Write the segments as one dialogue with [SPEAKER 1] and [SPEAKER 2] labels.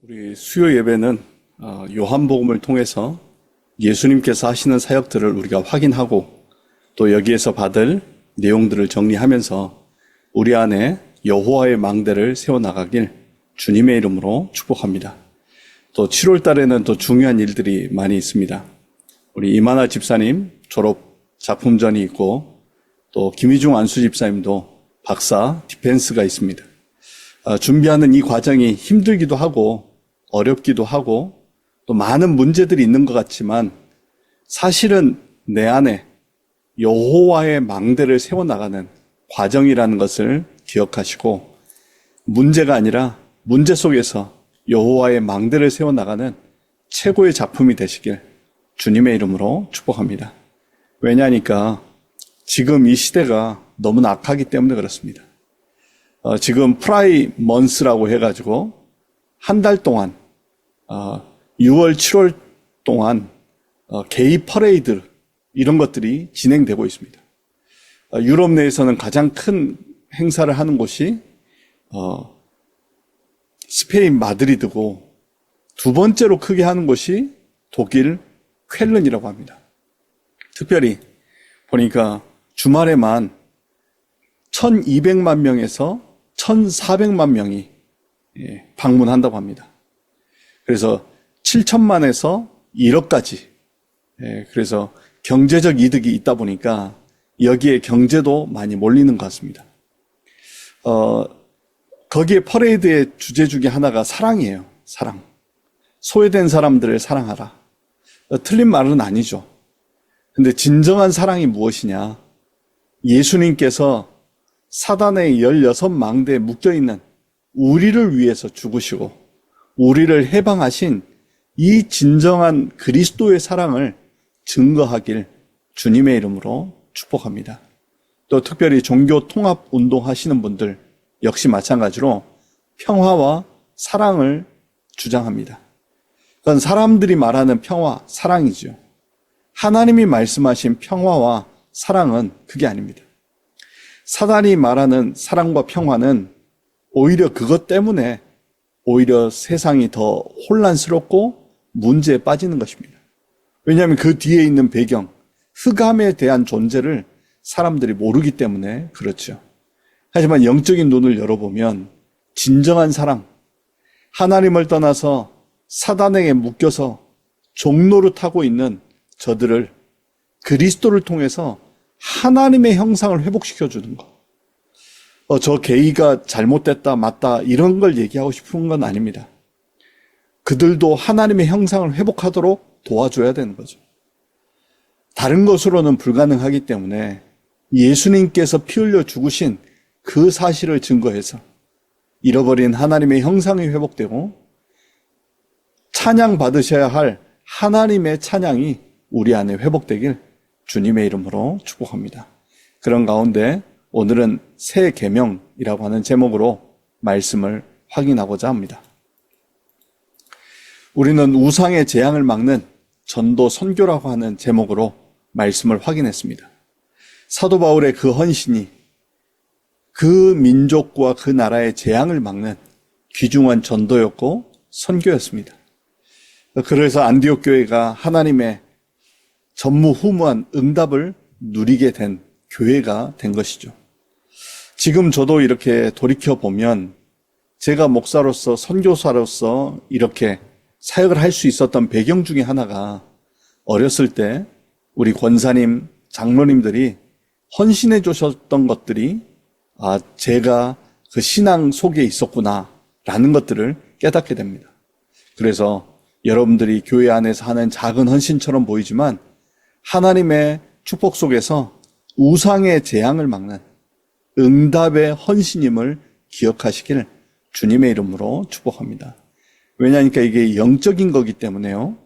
[SPEAKER 1] 우리 수요 예배는 요한복음을 통해서 예수님께서 하시는 사역들을 우리가 확인하고 또 여기에서 받을 내용들을 정리하면서 우리 안에 여호와의 망대를 세워나가길 주님의 이름으로 축복합니다. 또 7월 달에는 또 중요한 일들이 많이 있습니다. 우리 이만하 집사님 졸업 작품전이 있고 또 김희중 안수 집사님도 박사 디펜스가 있습니다. 준비하는 이 과정이 힘들기도 하고 어렵기도 하고 또 많은 문제들이 있는 것 같지만 사실은 내 안에 여호와의 망대를 세워나가는 과정이라는 것을 기억하시고 문제가 아니라 문제 속에서 여호와의 망대를 세워나가는 최고의 작품이 되시길 주님의 이름으로 축복합니다. 왜냐하니까 지금 이 시대가 너무나 악하기 때문에 그렇습니다. 지금 프라이 먼스라고 해가지고 한 달 동안 6월, 7월 동안 게이 퍼레이드 이런 것들이 진행되고 있습니다. 유럽 내에서는 가장 큰 행사를 하는 곳이 스페인 마드리드고 두 번째로 크게 하는 곳이 독일 쾰른이라고 합니다. 특별히 보니까 주말에만 1200만 명에서 1400만 명이 방문한다고 합니다. 그래서 7천만에서 1억까지. 그래서 경제적 이득이 있다 보니까 여기에 경제도 많이 몰리는 것 같습니다. 거기에 퍼레이드의 주제 중에 하나가 사랑이에요. 사랑. 소외된 사람들을 사랑하라. 틀린 말은 아니죠. 근데 진정한 사랑이 무엇이냐? 예수님께서 사단의 16망대에 묶여있는 우리를 위해서 죽으시고 우리를 해방하신 이 진정한 그리스도의 사랑을 증거하길 주님의 이름으로 축복합니다. 또 특별히 종교 통합 운동 하시는 분들 역시 마찬가지로 평화와 사랑을 주장합니다. 그건 사람들이 말하는 평화, 사랑이죠. 하나님이 말씀하신 평화와 사랑은 그게 아닙니다. 사단이 말하는 사랑과 평화는 오히려 그것 때문에 오히려 세상이 더 혼란스럽고 문제에 빠지는 것입니다. 왜냐하면 그 뒤에 있는 배경, 흑암에 대한 존재를 사람들이 모르기 때문에 그렇죠. 하지만 영적인 눈을 열어보면 진정한 사랑, 하나님을 떠나서 사단에게 묶여서 종노릇하고 있는 저들을 그리스도를 통해서 하나님의 형상을 회복시켜주는 것. 저 게이가 잘못됐다, 맞다 이런 걸 얘기하고 싶은 건 아닙니다. 그들도 하나님의 형상을 회복하도록 도와줘야 되는 거죠. 다른 것으로는 불가능하기 때문에 예수님께서 피 흘려 죽으신 그 사실을 증거해서 잃어버린 하나님의 형상이 회복되고 찬양 받으셔야 할 하나님의 찬양이 우리 안에 회복되길 주님의 이름으로 축복합니다. 그런 가운데 오늘은 새 계명이라고 하는 제목으로 말씀을 확인하고자 합니다. 우리는 우상의 재앙을 막는 전도 선교라고 하는 제목으로 말씀을 확인했습니다. 사도 바울의 그 헌신이 그 민족과 그 나라의 재앙을 막는 귀중한 전도였고 선교였습니다. 그래서 안디옥 교회가 하나님의 전무후무한 응답을 누리게 된 교회가 된 것이죠. 지금 저도 이렇게 돌이켜보면 제가 목사로서 선교사로서 이렇게 사역을 할 수 있었던 배경 중에 하나가 어렸을 때 우리 권사님, 장로님들이 헌신해 주셨던 것들이 제가 그 신앙 속에 있었구나 라는 것들을 깨닫게 됩니다. 그래서 여러분들이 교회 안에서 하는 작은 헌신처럼 보이지만 하나님의 축복 속에서 우상의 재앙을 막는 응답의 헌신임을 기억하시길 주님의 이름으로 축복합니다. 왜냐하니까 이게 영적인 거기 때문에요.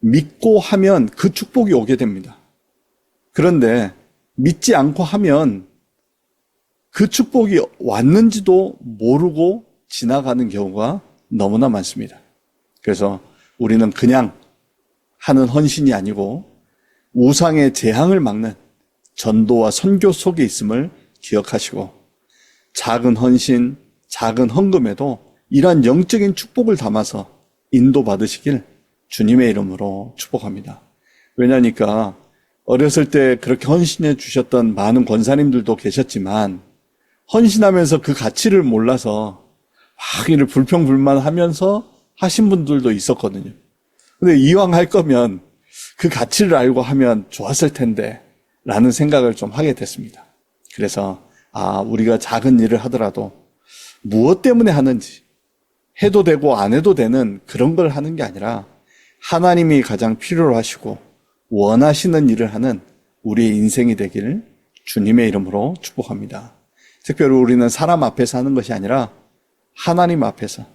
[SPEAKER 1] 믿고 하면 그 축복이 오게 됩니다. 그런데 믿지 않고 하면 그 축복이 왔는지도 모르고 지나가는 경우가 너무나 많습니다. 그래서 우리는 그냥 하는 헌신이 아니고 우상의 재앙을 막는 전도와 선교 속에 있음을 기억하시고 작은 헌신, 작은 헌금에도 이러한 영적인 축복을 담아서 인도받으시길 주님의 이름으로 축복합니다. 왜냐니까 어렸을 때 그렇게 헌신해 주셨던 많은 권사님들도 계셨지만 헌신하면서 그 가치를 몰라서 막 이를 불평불만하면서 하신 분들도 있었거든요. 근데 이왕 할 거면 그 가치를 알고 하면 좋았을 텐데 라는 생각을 좀 하게 됐습니다. 그래서 우리가 작은 일을 하더라도 무엇 때문에 하는지, 해도 되고 안 해도 되는 그런 걸 하는 게 아니라 하나님이 가장 필요로 하시고 원하시는 일을 하는 우리의 인생이 되기를 주님의 이름으로 축복합니다. 특별히 우리는 사람 앞에서 하는 것이 아니라 하나님 앞에서,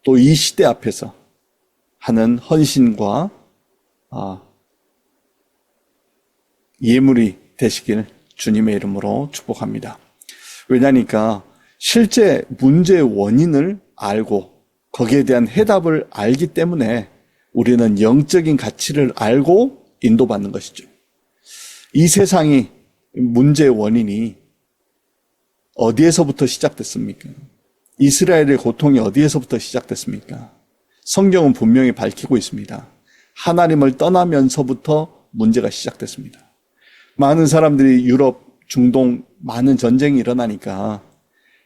[SPEAKER 1] 또 이 시대 앞에서 하는 헌신과 예물이 되시길 주님의 이름으로 축복합니다. 왜냐니까 실제 문제의 원인을 알고 거기에 대한 해답을 알기 때문에 우리는 영적인 가치를 알고 인도받는 것이죠. 이 세상이 문제의 원인이 어디에서부터 시작됐습니까? 이스라엘의 고통이 어디에서부터 시작됐습니까? 성경은 분명히 밝히고 있습니다. 하나님을 떠나면서부터 문제가 시작됐습니다. 많은 사람들이 유럽, 중동 많은 전쟁이 일어나니까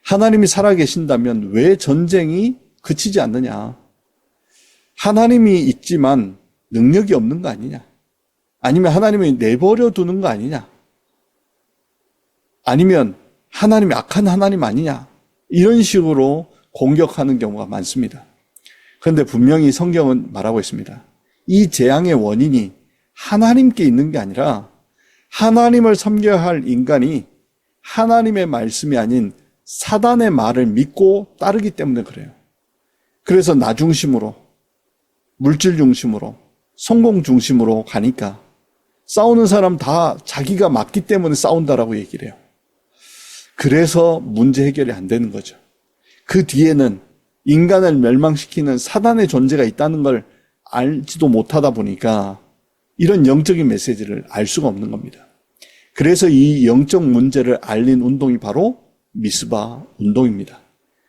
[SPEAKER 1] 하나님이 살아계신다면 왜 전쟁이 그치지 않느냐? 하나님이 있지만 능력이 없는 거 아니냐? 아니면 하나님이 내버려 두는 거 아니냐? 아니면 하나님이 악한 하나님 아니냐? 이런 식으로 공격하는 경우가 많습니다. 그런데 분명히 성경은 말하고 있습니다. 이 재앙의 원인이 하나님께 있는 게 아니라 하나님을 섬겨야 할 인간이 하나님의 말씀이 아닌 사단의 말을 믿고 따르기 때문에 그래요. 그래서 나 중심으로, 물질 중심으로, 성공 중심으로 가니까 싸우는 사람 다 자기가 맞기 때문에 싸운다라고 얘기를 해요. 그래서 문제 해결이 안 되는 거죠. 그 뒤에는 인간을 멸망시키는 사단의 존재가 있다는 걸 알지도 못하다 보니까 이런 영적인 메시지를 알 수가 없는 겁니다. 그래서 이 영적 문제를 알린 운동이 바로 미스바 운동입니다.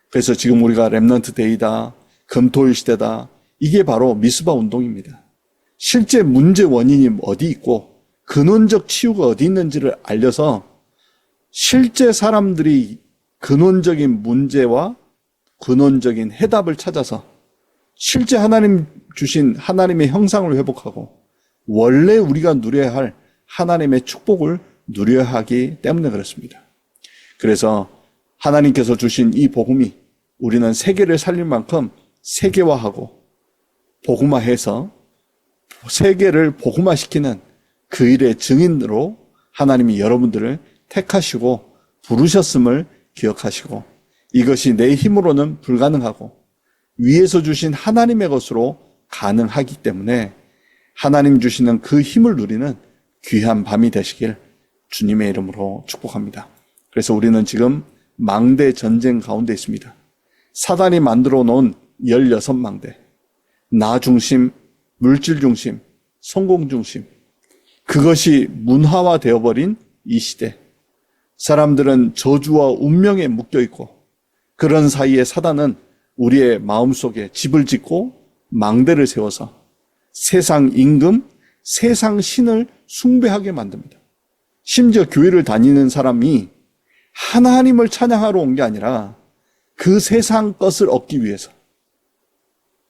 [SPEAKER 1] 그래서 지금 우리가 렘넌트 데이다, 금토일 시대다, 이게 바로 미스바 운동입니다. 실제 문제 원인이 어디 있고 근원적 치유가 어디 있는지를 알려서 실제 사람들이 근원적인 문제와 근원적인 해답을 찾아서 실제 하나님 주신 하나님의 형상을 회복하고 원래 우리가 누려야 할 하나님의 축복을 누려야 하기 때문에 그렇습니다. 그래서 하나님께서 주신 이 복음이 우리는 세계를 살릴 만큼 세계화하고 복음화해서 세계를 복음화시키는 그 일의 증인으로 하나님이 여러분들을 택하시고 부르셨음을 기억하시고 이것이 내 힘으로는 불가능하고 위에서 주신 하나님의 것으로 가능하기 때문에 하나님 주시는 그 힘을 누리는 귀한 밤이 되시길 주님의 이름으로 축복합니다. 그래서 우리는 지금 망대 전쟁 가운데 있습니다. 사단이 만들어 놓은 16망대, 나 중심, 물질 중심, 성공 중심, 그것이 문화화 되어버린 이 시대. 사람들은 저주와 운명에 묶여있고 그런 사이에 사단은 우리의 마음속에 집을 짓고 망대를 세워서 세상 임금, 세상 신을 숭배하게 만듭니다. 심지어 교회를 다니는 사람이 하나님을 찬양하러 온 게 아니라 그 세상 것을 얻기 위해서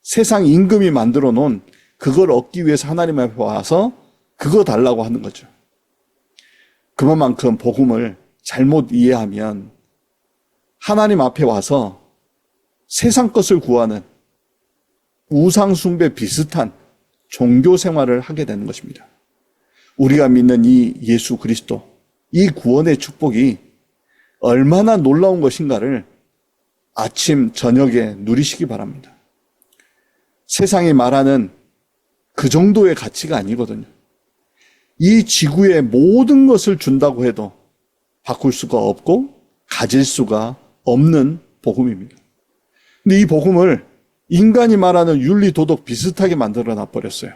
[SPEAKER 1] 세상 임금이 만들어 놓은 그걸 얻기 위해서 하나님 앞에 와서 그거 달라고 하는 거죠. 그만큼 복음을 잘못 이해하면 하나님 앞에 와서 세상 것을 구하는 우상 숭배 비슷한 종교 생활을 하게 되는 것입니다. 우리가 믿는 이 예수 그리스도, 이 구원의 축복이 얼마나 놀라운 것인가를 아침, 저녁에 누리시기 바랍니다. 세상이 말하는 그 정도의 가치가 아니거든요. 이 지구의 모든 것을 준다고 해도 바꿀 수가 없고 가질 수가 없는 복음입니다. 근데 이 복음을 인간이 말하는 윤리, 도덕 비슷하게 만들어 놔버렸어요.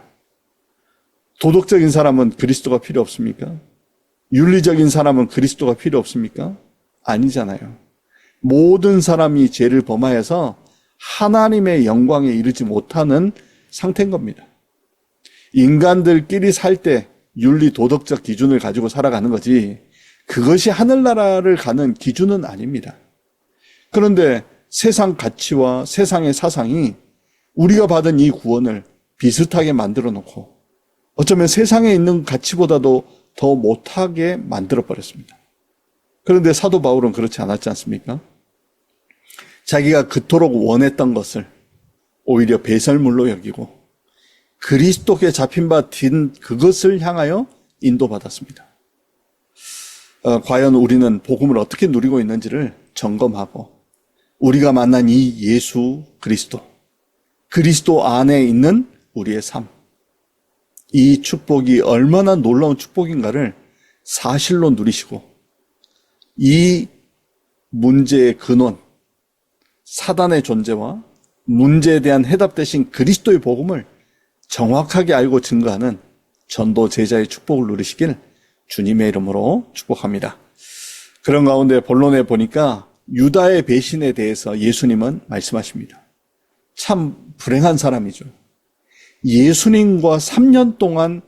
[SPEAKER 1] 도덕적인 사람은 그리스도가 필요 없습니까? 윤리적인 사람은 그리스도가 필요 없습니까? 아니잖아요. 모든 사람이 죄를 범하여서 하나님의 영광에 이르지 못하는 상태인 겁니다. 인간들끼리 살 때 윤리 도덕적 기준을 가지고 살아가는 거지 그것이 하늘나라를 가는 기준은 아닙니다. 그런데 세상 가치와 세상의 사상이 우리가 받은 이 구원을 비슷하게 만들어 놓고 어쩌면 세상에 있는 가치보다도 더 못하게 만들어 버렸습니다. 그런데 사도 바울은 그렇지 않았지 않습니까? 자기가 그토록 원했던 것을 오히려 배설물로 여기고 그리스도께 잡힌 바 딘 그것을 향하여 인도받았습니다. 과연 우리는 복음을 어떻게 누리고 있는지를 점검하고 우리가 만난 이 예수 그리스도 안에 있는 우리의 삶, 이 축복이 얼마나 놀라운 축복인가를 사실로 누리시고 이 문제의 근원, 사단의 존재와 문제에 대한 해답 대신 그리스도의 복음을 정확하게 알고 증거하는 전도 제자의 축복을 누리시길 주님의 이름으로 축복합니다. 그런 가운데 본론에 보니까 유다의 배신에 대해서 예수님은 말씀하십니다. 참 불행한 사람이죠. 예수님과 3년 동안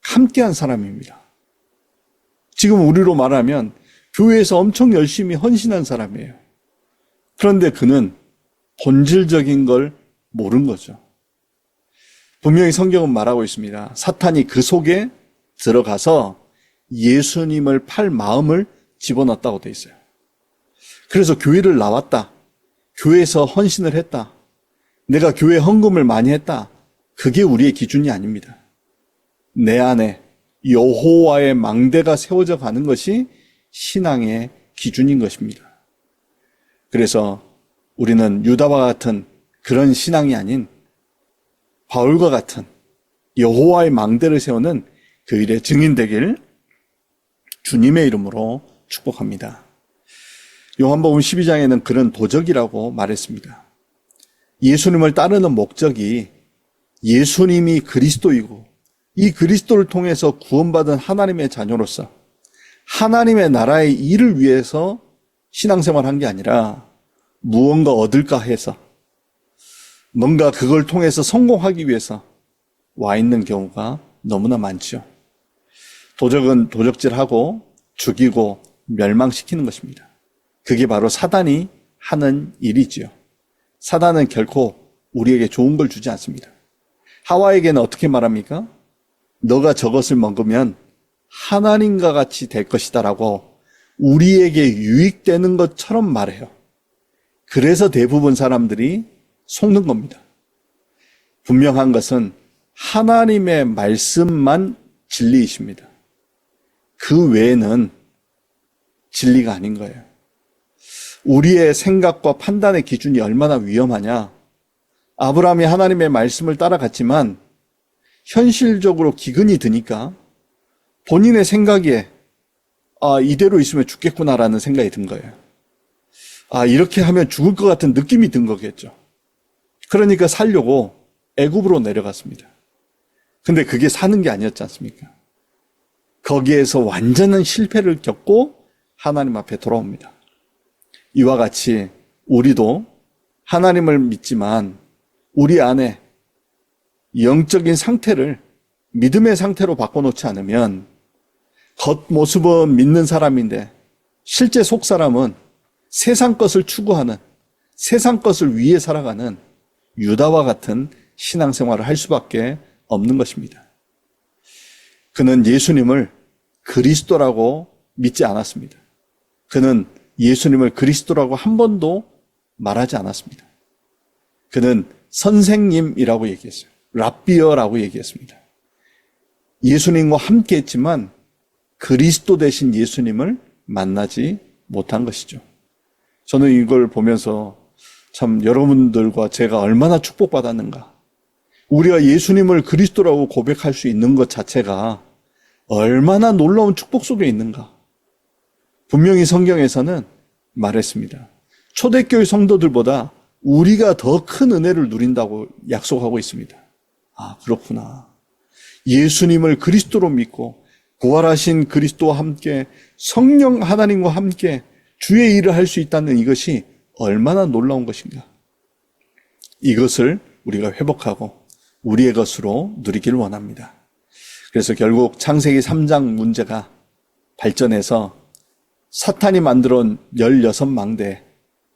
[SPEAKER 1] 함께한 사람입니다. 지금 우리로 말하면 교회에서 엄청 열심히 헌신한 사람이에요. 그런데 그는 본질적인 걸 모른 거죠. 분명히 성경은 말하고 있습니다. 사탄이 그 속에 들어가서 예수님을 팔 마음을 집어넣었다고 돼 있어요. 그래서 교회를 나왔다. 교회에서 헌신을 했다. 내가 교회 헌금을 많이 했다. 그게 우리의 기준이 아닙니다. 내 안에 여호와의 망대가 세워져 가는 것이 신앙의 기준인 것입니다. 그래서 우리는 유다와 같은 그런 신앙이 아닌 바울과 같은 여호와의 망대를 세우는 그 일의 증인 되길 주님의 이름으로 축복합니다. 요한복음 12장에는 그런 도적이라고 말했습니다. 예수님을 따르는 목적이 예수님이 그리스도이고 이 그리스도를 통해서 구원받은 하나님의 자녀로서 하나님의 나라의 일을 위해서 신앙생활한 게 아니라 무언가 얻을까 해서 뭔가 그걸 통해서 성공하기 위해서 와 있는 경우가 너무나 많죠. 도적은 도적질하고 죽이고 멸망시키는 것입니다. 그게 바로 사단이 하는 일이지요. 사단은 결코 우리에게 좋은 걸 주지 않습니다. 하와에게는 어떻게 말합니까? 너가 저것을 먹으면 하나님과 같이 될 것이다 라고 우리에게 유익되는 것처럼 말해요. 그래서 대부분 사람들이 속는 겁니다. 분명한 것은 하나님의 말씀만 진리이십니다. 그 외에는 진리가 아닌 거예요. 우리의 생각과 판단의 기준이 얼마나 위험하냐. 아브라함이 하나님의 말씀을 따라갔지만 현실적으로 기근이 드니까 본인의 생각에 이대로 있으면 죽겠구나라는 생각이 든 거예요. 이렇게 하면 죽을 것 같은 느낌이 든 거겠죠. 그러니까 살려고 애굽으로 내려갔습니다. 근데 그게 사는 게 아니었지 않습니까? 거기에서 완전한 실패를 겪고 하나님 앞에 돌아옵니다. 이와 같이 우리도 하나님을 믿지만 우리 안에 영적인 상태를 믿음의 상태로 바꿔놓지 않으면 겉모습은 믿는 사람인데 실제 속사람은 세상 것을 추구하는, 세상 것을 위해 살아가는 유다와 같은 신앙생활을 할 수밖에 없는 것입니다. 그는 예수님을 그리스도라고 믿지 않았습니다. 그는 예수님을 그리스도라고 한 번도 말하지 않았습니다. 그는 선생님이라고 얘기했어요. 랍비어라고 얘기했습니다. 예수님과 함께 했지만 그리스도 되신 예수님을 만나지 못한 것이죠. 저는 이걸 보면서 참 여러분들과 제가 얼마나 축복받았는가. 우리가 예수님을 그리스도라고 고백할 수 있는 것 자체가 얼마나 놀라운 축복 속에 있는가. 분명히 성경에서는 말했습니다. 초대교회 성도들보다 우리가 더 큰 은혜를 누린다고 약속하고 있습니다. 그렇구나. 예수님을 그리스도로 믿고 부활하신 그리스도와 함께 성령 하나님과 함께 주의 일을 할 수 있다는 이것이 얼마나 놀라운 것인가. 이것을 우리가 회복하고 우리의 것으로 누리기를 원합니다. 그래서 결국 창세기 3장 문제가 발전해서 사탄이 만들어온 16망대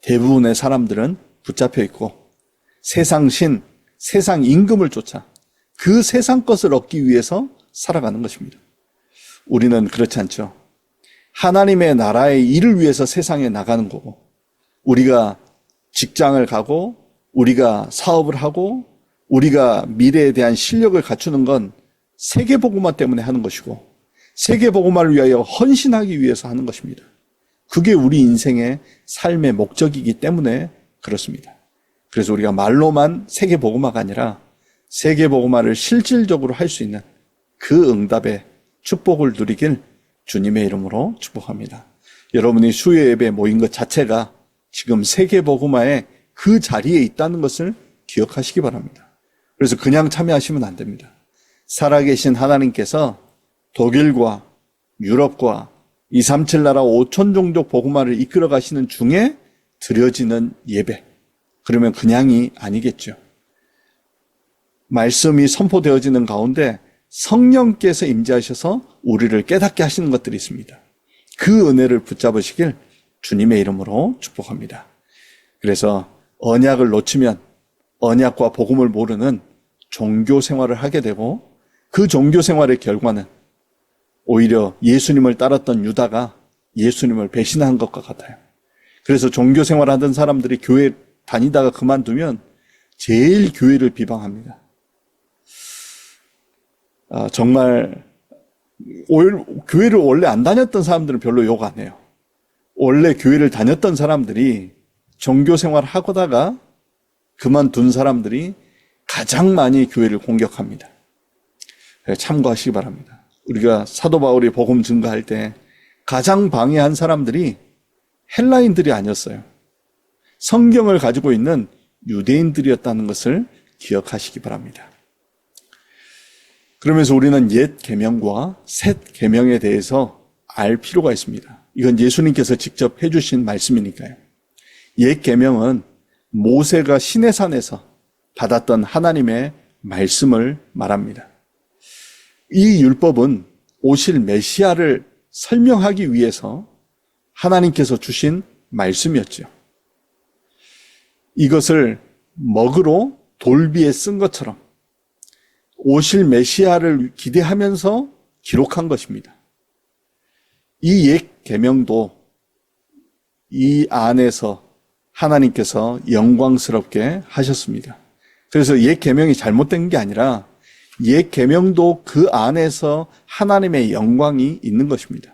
[SPEAKER 1] 대부분의 사람들은 붙잡혀 있고 세상 신, 세상 임금을 쫓아 그 세상 것을 얻기 위해서 살아가는 것입니다. 우리는 그렇지 않죠. 하나님의 나라의 일을 위해서 세상에 나가는 거고 우리가 직장을 가고 우리가 사업을 하고 우리가 미래에 대한 실력을 갖추는 건 세계복음화 때문에 하는 것이고 세계복음화를 위하여 헌신하기 위해서 하는 것입니다. 그게 우리 인생의 삶의 목적이기 때문에 그렇습니다. 그래서 우리가 말로만 세계복음화가 아니라 세계복음화를 실질적으로 할 수 있는 그 응답의 축복을 누리길 주님의 이름으로 축복합니다. 여러분이 수요 예배에 모인 것 자체가 지금 세계복음화의 그 자리에 있다는 것을 기억하시기 바랍니다. 그래서 그냥 참여하시면 안 됩니다. 살아계신 하나님께서 독일과 유럽과 237 나라 5천 종족 복음화를 이끌어 가시는 중에 드려지는 예배. 그러면 그냥이 아니겠죠. 말씀이 선포되어지는 가운데 성령께서 임재하셔서 우리를 깨닫게 하시는 것들이 있습니다. 그 은혜를 붙잡으시길 주님의 이름으로 축복합니다. 그래서 언약을 놓치면 언약과 복음을 모르는 종교 생활을 하게 되고 그 종교 생활의 결과는 오히려 예수님을 따랐던 유다가 예수님을 배신한 것과 같아요. 그래서 종교 생활하던 사람들이 교회 다니다가 그만두면 제일 교회를 비방합니다. 정말 교회를 원래 안 다녔던 사람들은 별로 욕 안 해요. 원래 교회를 다녔던 사람들이 종교 생활을 하다가 그만둔 사람들이 가장 많이 교회를 공격합니다. 참고하시기 바랍니다. 우리가 사도 바울이 복음 증거할 때 가장 방해한 사람들이 헬라인들이 아니었어요. 성경을 가지고 있는 유대인들이었다는 것을 기억하시기 바랍니다. 그러면서 우리는 옛 계명과 새 계명에 대해서 알 필요가 있습니다. 이건 예수님께서 직접 해주신 말씀이니까요. 옛 계명은 모세가 시내산에서 받았던 하나님의 말씀을 말합니다. 이 율법은 오실 메시아를 설명하기 위해서 하나님께서 주신 말씀이었죠. 이것을 먹으로 돌비에 쓴 것처럼 오실 메시아를 기대하면서 기록한 것입니다. 이 옛 계명도 이 안에서 하나님께서 영광스럽게 하셨습니다. 그래서 옛 계명이 잘못된 게 아니라 옛 계명도 그 안에서 하나님의 영광이 있는 것입니다.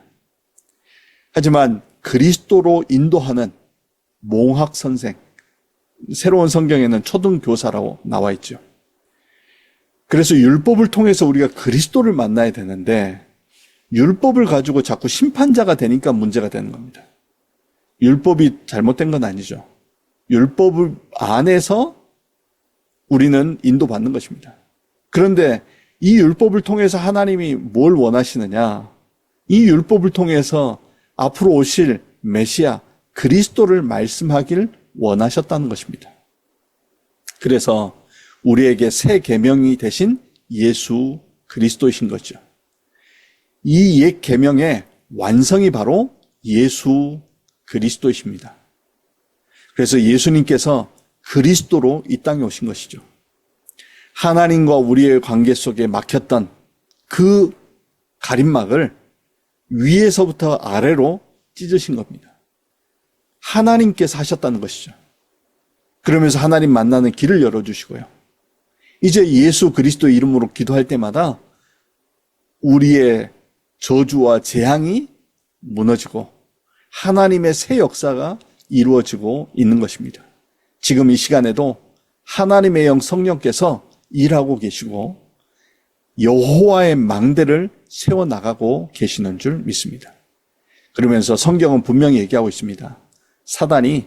[SPEAKER 1] 하지만 그리스도로 인도하는 몽학 선생, 새로운 성경에는 초등교사라고 나와 있죠. 그래서 율법을 통해서 우리가 그리스도를 만나야 되는데 율법을 가지고 자꾸 심판자가 되니까 문제가 되는 겁니다. 율법이 잘못된 건 아니죠. 율법 안에서 우리는 인도받는 것입니다. 그런데 이 율법을 통해서 하나님이 뭘 원하시느냐? 이 율법을 통해서 앞으로 오실 메시아 그리스도를 말씀하길 원하셨다는 것입니다. 그래서 우리에게 새 계명이 되신 예수 그리스도이신 거죠. 이 옛 계명의 완성이 바로 예수 그리스도이십니다. 그래서 예수님께서 그리스도로 이 땅에 오신 것이죠. 하나님과 우리의 관계 속에 막혔던 그 가림막을 위에서부터 아래로 찢으신 겁니다. 하나님께서 하셨다는 것이죠. 그러면서 하나님 만나는 길을 열어주시고요. 이제 예수 그리스도 이름으로 기도할 때마다 우리의 저주와 재앙이 무너지고 하나님의 새 역사가 이루어지고 있는 것입니다. 지금 이 시간에도 하나님의 영 성령께서 일하고 계시고 여호와의 망대를 세워나가고 계시는 줄 믿습니다. 그러면서 성경은 분명히 얘기하고 있습니다. 사단이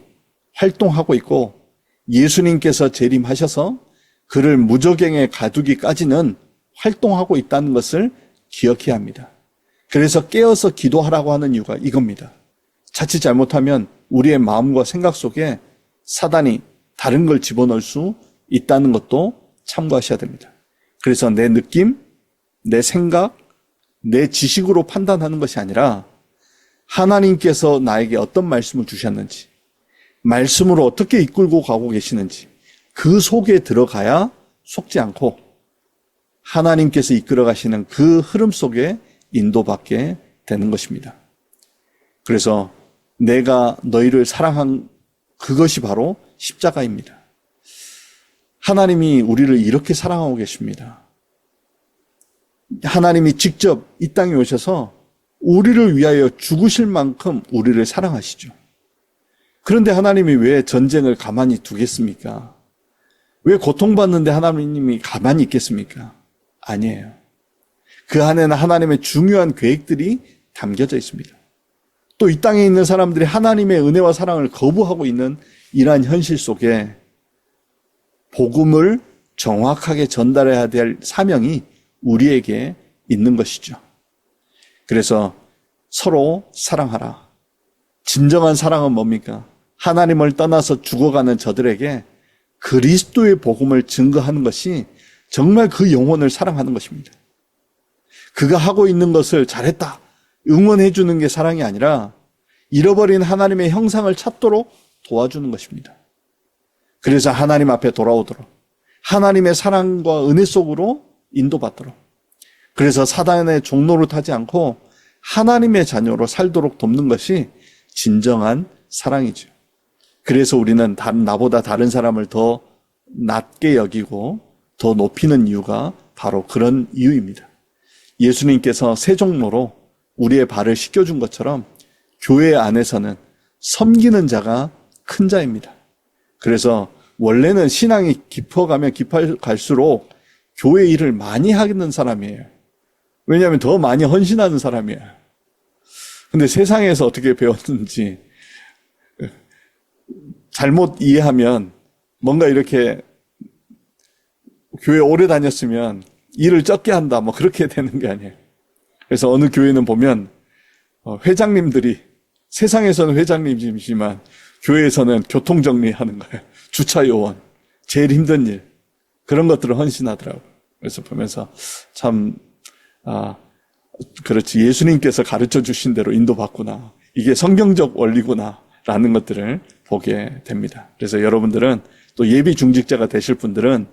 [SPEAKER 1] 활동하고 있고 예수님께서 재림하셔서 그를 무저갱에 가두기까지는 활동하고 있다는 것을 기억해야 합니다. 그래서 깨어서 기도하라고 하는 이유가 이겁니다. 자칫 잘못하면 우리의 마음과 생각 속에 사단이 다른 걸 집어넣을 수 있다는 것도 참고하셔야 됩니다. 그래서 내 느낌, 내 생각, 내 지식으로 판단하는 것이 아니라 하나님께서 나에게 어떤 말씀을 주셨는지, 말씀으로 어떻게 이끌고 가고 계시는지 그 속에 들어가야 속지 않고 하나님께서 이끌어 가시는 그 흐름 속에 인도받게 되는 것입니다. 그래서 내가 너희를 사랑한 그것이 바로 십자가입니다. 하나님이 우리를 이렇게 사랑하고 계십니다. 하나님이 직접 이 땅에 오셔서 우리를 위하여 죽으실 만큼 우리를 사랑하시죠. 그런데 하나님이 왜 전쟁을 가만히 두겠습니까? 왜 고통받는데 하나님이 가만히 있겠습니까? 아니에요. 그 안에는 하나님의 중요한 계획들이 담겨져 있습니다. 또 이 땅에 있는 사람들이 하나님의 은혜와 사랑을 거부하고 있는 이러한 현실 속에 복음을 정확하게 전달해야 될 사명이 우리에게 있는 것이죠. 그래서 서로 사랑하라. 진정한 사랑은 뭡니까? 하나님을 떠나서 죽어가는 저들에게 그리스도의 복음을 증거하는 것이 정말 그 영혼을 사랑하는 것입니다. 그가 하고 있는 것을 잘했다, 응원해 주는 게 사랑이 아니라 잃어버린 하나님의 형상을 찾도록 도와주는 것입니다. 그래서 하나님 앞에 돌아오도록, 하나님의 사랑과 은혜 속으로 인도받도록, 그래서 사단의 종로를 타지 않고 하나님의 자녀로 살도록 돕는 것이 진정한 사랑이죠. 그래서 우리는 나보다 다른 사람을 더 낮게 여기고 더 높이는 이유가 바로 그런 이유입니다. 예수님께서 세 종로로 우리의 발을 씻겨준 것처럼 교회 안에서는 섬기는 자가 큰 자입니다. 그래서 원래는 신앙이 깊어가면 깊어갈수록 교회 일을 많이 하는 사람이에요. 왜냐하면 더 많이 헌신하는 사람이에요. 근데 세상에서 어떻게 배웠는지 잘못 이해하면 뭔가 이렇게 교회 오래 다녔으면 일을 적게 한다, 뭐 그렇게 되는 게 아니에요. 그래서 어느 교회는 보면 회장님들이, 세상에서는 회장님이지만 교회에서는 교통정리하는 거예요. 주차 요원, 제일 힘든 일, 그런 것들을 헌신하더라고요. 그래서 보면서 참 그렇지, 예수님께서 가르쳐 주신 대로 인도받구나, 이게 성경적 원리구나 라는 것들을 보게 됩니다. 그래서 여러분들은, 또 예비 중직자가 되실 분들은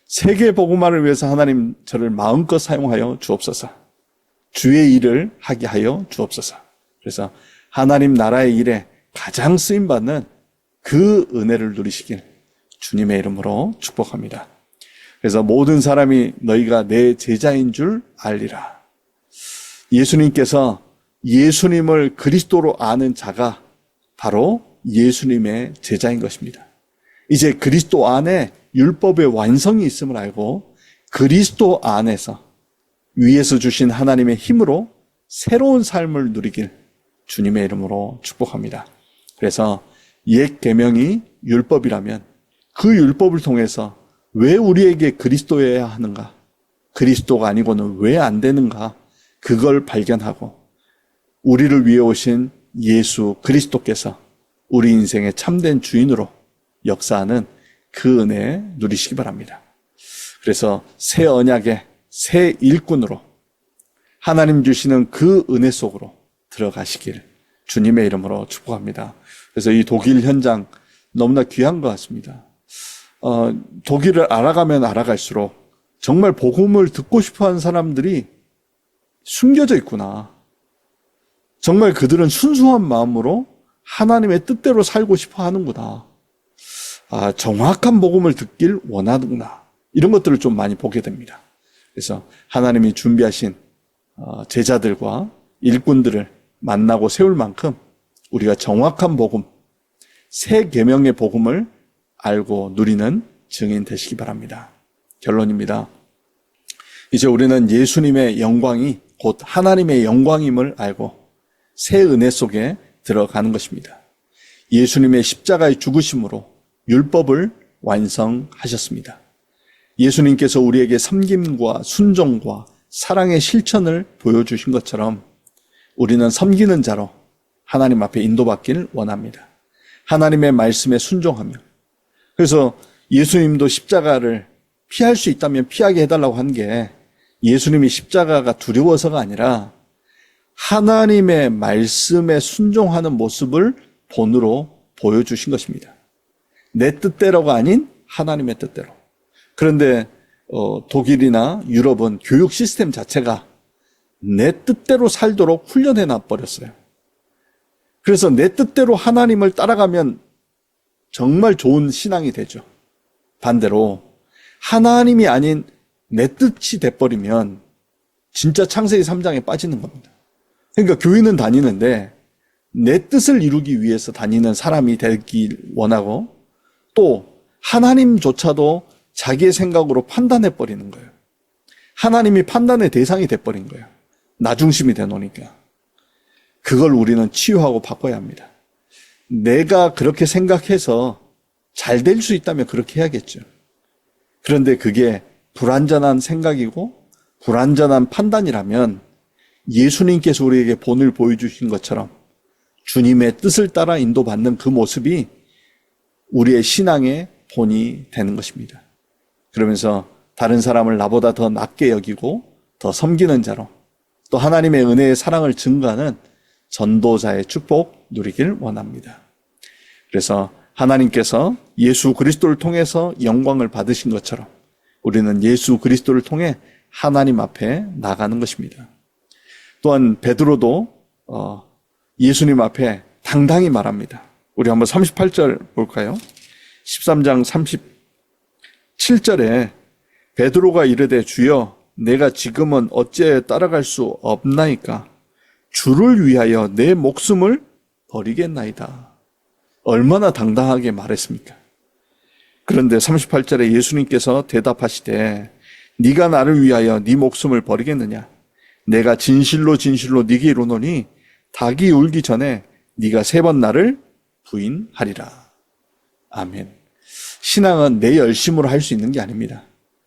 [SPEAKER 1] 세계 복음화를 위해서 하나님 저를 마음껏 사용하여 주옵소서, 주의 일을 하게 하여 주옵소서. 그래서 하나님 나라의 일에 가장 쓰임받는 그 은혜를 누리시길 주님의 이름으로 축복합니다. 그래서 모든 사람이 너희가 내 제자인 줄 알리라. 예수님께서 예수님을 그리스도로 아는 자가 바로 예수님의 제자인 것입니다. 이제 그리스도 안에 율법의 완성이 있음을 알고 그리스도 안에서 위에서 주신 하나님의 힘으로 새로운 삶을 누리길 주님의 이름으로 축복합니다. 그래서 옛 계명이 율법이라면 그 율법을 통해서 왜 우리에게 그리스도여야 하는가, 그리스도가 아니고는 왜 안 되는가, 그걸 발견하고 우리를 위해 오신 예수 그리스도께서 우리 인생의 참된 주인으로 역사하는 그 은혜 누리시기 바랍니다. 그래서 새 언약의 새 일꾼으로 하나님 주시는 그 은혜 속으로 들어가시길 주님의 이름으로 축복합니다. 그래서 이 독일 현장 너무나 귀한 것 같습니다. 독일을 알아가면 알아갈수록 정말 복음을 듣고 싶어하는 사람들이 숨겨져 있구나. 정말 그들은 순수한 마음으로 하나님의 뜻대로 살고 싶어 하는구나. 정확한 복음을 듣길 원하는구나. 이런 것들을 좀 많이 보게 됩니다. 그래서 하나님이 준비하신 제자들과 일꾼들을 만나고 세울 만큼 우리가 정확한 복음, 새 계명의 복음을 알고 누리는 증인 되시기 바랍니다. 결론입니다. 이제 우리는 예수님의 영광이 곧 하나님의 영광임을 알고 새 은혜 속에 들어가는 것입니다. 예수님의 십자가의 죽으심으로 율법을 완성하셨습니다. 예수님께서 우리에게 섬김과 순종과 사랑의 실천을 보여주신 것처럼 우리는 섬기는 자로 하나님 앞에 인도받기를 원합니다. 하나님의 말씀에 순종하며, 그래서 예수님도 십자가를 피할 수 있다면 피하게 해달라고 한 게 예수님이 십자가가 두려워서가 아니라 하나님의 말씀에 순종하는 모습을 본으로 보여주신 것입니다. 내 뜻대로가 아닌 하나님의 뜻대로. 그런데 독일이나 유럽은 교육 시스템 자체가 내 뜻대로 살도록 훈련해 놔버렸어요. 그래서 내 뜻대로 하나님을 따라가면 정말 좋은 신앙이 되죠. 반대로 하나님이 아닌 내 뜻이 돼버리면 진짜 창세기 3장에 빠지는 겁니다. 그러니까 교회는 다니는데 내 뜻을 이루기 위해서 다니는 사람이 되길 원하고 또 하나님조차도 자기의 생각으로 판단해버리는 거예요. 하나님이 판단의 대상이 돼버린 거예요. 나 중심이 되놓으니까. 그걸 우리는 치유하고 바꿔야 합니다. 내가 그렇게 생각해서 잘 될 수 있다면 그렇게 해야겠죠. 그런데 그게 불완전한 생각이고 불완전한 판단이라면 예수님께서 우리에게 본을 보여주신 것처럼 주님의 뜻을 따라 인도받는 그 모습이 우리의 신앙의 본이 되는 것입니다. 그러면서 다른 사람을 나보다 더 낮게 여기고 더 섬기는 자로 또 하나님의 은혜의 사랑을 증거하는 전도자의 축복 누리길 원합니다. 그래서 하나님께서 예수 그리스도를 통해서 영광을 받으신 것처럼 우리는 예수 그리스도를 통해 하나님 앞에 나가는 것입니다. 또한 베드로도 예수님 앞에 당당히 말합니다. 우리 한번 38절 볼까요? 13장 37절에 베드로가 이르되 주여 내가 지금은 어찌 따라갈 수 없나이까 주를 위하여 내 목숨을 버리겠나이다. 얼마나 당당하게 말했습니까? 그런데 38절에 예수님께서 대답하시되 네가 나를 위하여 네 목숨을 버리겠느냐? 내가 진실로 진실로 네게 이르노니 닭이 울기 전에 네가 3번 나를 부인하리라. 아멘. 신앙은 내 열심으로 할 수 있는 게 아닙니다.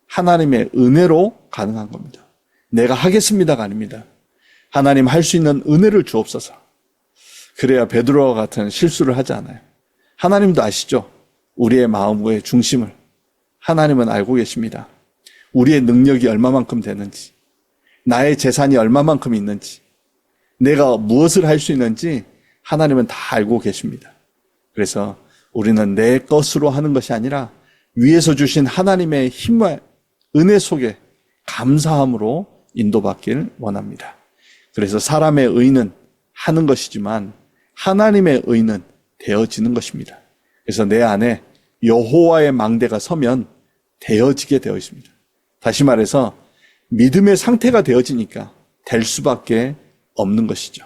[SPEAKER 1] 하나님의 은혜로 가능한 겁니다. 내가 하겠습니다가 아닙니다. 하나님 할 수 있는 은혜를 주옵소서. 그래야 베드로와 같은 실수를 하지 않아요. 하나님도 아시죠? 우리의 마음의 중심을 하나님은 알고 계십니다. 우리의 능력이 얼마만큼 되는지, 나의 재산이 얼마만큼 있는지, 내가 무엇을 할 수 있는지 하나님은 다 알고 계십니다. 그래서 우리는 내 것으로 하는 것이 아니라 위에서 주신 하나님의 힘과 은혜 속에 감사함으로 인도받길 원합니다. 그래서 사람의 의는 하는 것이지만 하나님의 의는 되어지는 것입니다. 그래서 내 안에 여호와의 망대가 서면 되어지게 되어 있습니다. 다시 말해서 믿음의 상태가 되어지니까 될 수밖에 없는 것이죠.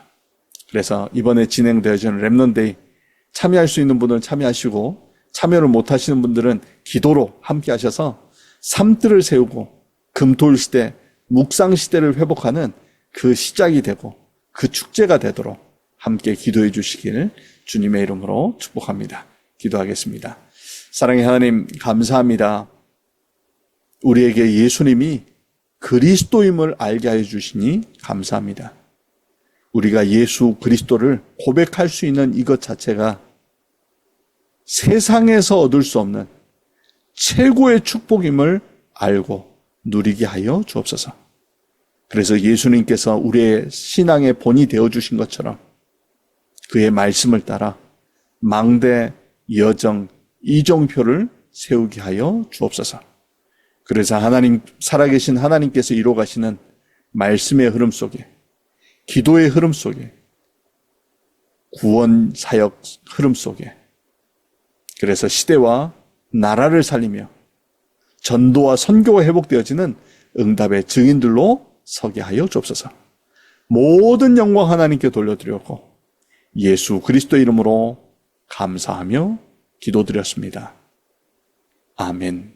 [SPEAKER 1] 그래서 이번에 진행되어지는 렘넌트데이 참여할 수 있는 분은 참여하시고 참여를 못하시는 분들은 기도로 함께 하셔서 삶들을 세우고 금토일시대, 묵상시대를 회복하는 그 시작이 되고 그 축제가 되도록 함께 기도해 주시길 주님의 이름으로 축복합니다. 기도하겠습니다. 사랑의 하나님 감사합니다. 우리에게 예수님이 그리스도임을 알게 하여 주시니 감사합니다. 우리가 예수 그리스도를 고백할 수 있는 이것 자체가 세상에서 얻을 수 없는 최고의 축복임을 알고 누리게 하여 주옵소서. 그래서 예수님께서 우리의 신앙의 본이 되어주신 것처럼 그의 말씀을 따라 망대, 여정, 이정표를 세우게 하여 주옵소서. 그래서 하나님, 살아계신 하나님께서 이루어가시는 말씀의 흐름 속에, 기도의 흐름 속에, 구원 사역 흐름 속에, 그래서 시대와 나라를 살리며 전도와 선교가 회복되어지는 응답의 증인들로 서게 하여 주옵소서. 모든 영광 하나님께 돌려드렸고 예수 그리스도 이름으로 감사하며 기도드렸습니다. 아멘.